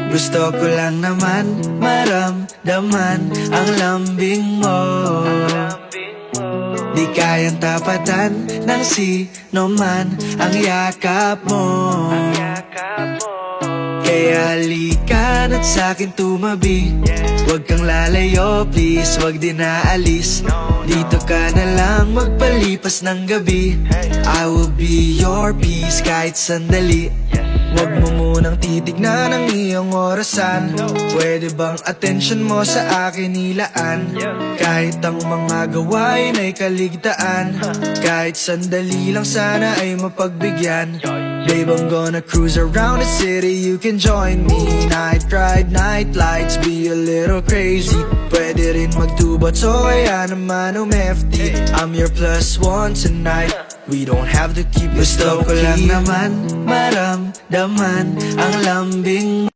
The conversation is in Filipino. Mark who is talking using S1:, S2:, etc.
S1: Gusto ko lang naman maramdaman ang lambing mo. Di kayang tapatan ng sino man ang yakap mo. Kaya halika na't sa'kin tumabi. Huwag kang lalayo please, huwag din aalis. Dito ka na lang magpalipas ng gabi. I will be your peace kahit sandali. Huwag mo munang titignan ang iyong orasan. Pwede bang attention mo sa akin ilaan? Kahit ang mga gawain ay kaligtaan, kahit sandali lang sana ay mapagbigyan. Babe, I'm gonna cruise around the city, you can join me. Night ride, night lights, be a little crazy. Pwede rin magtubot, so kaya naman umefty. I'm your plus one tonight, we don't have to keep it low-key. Gusto ko lang naman maramdaman ang lambing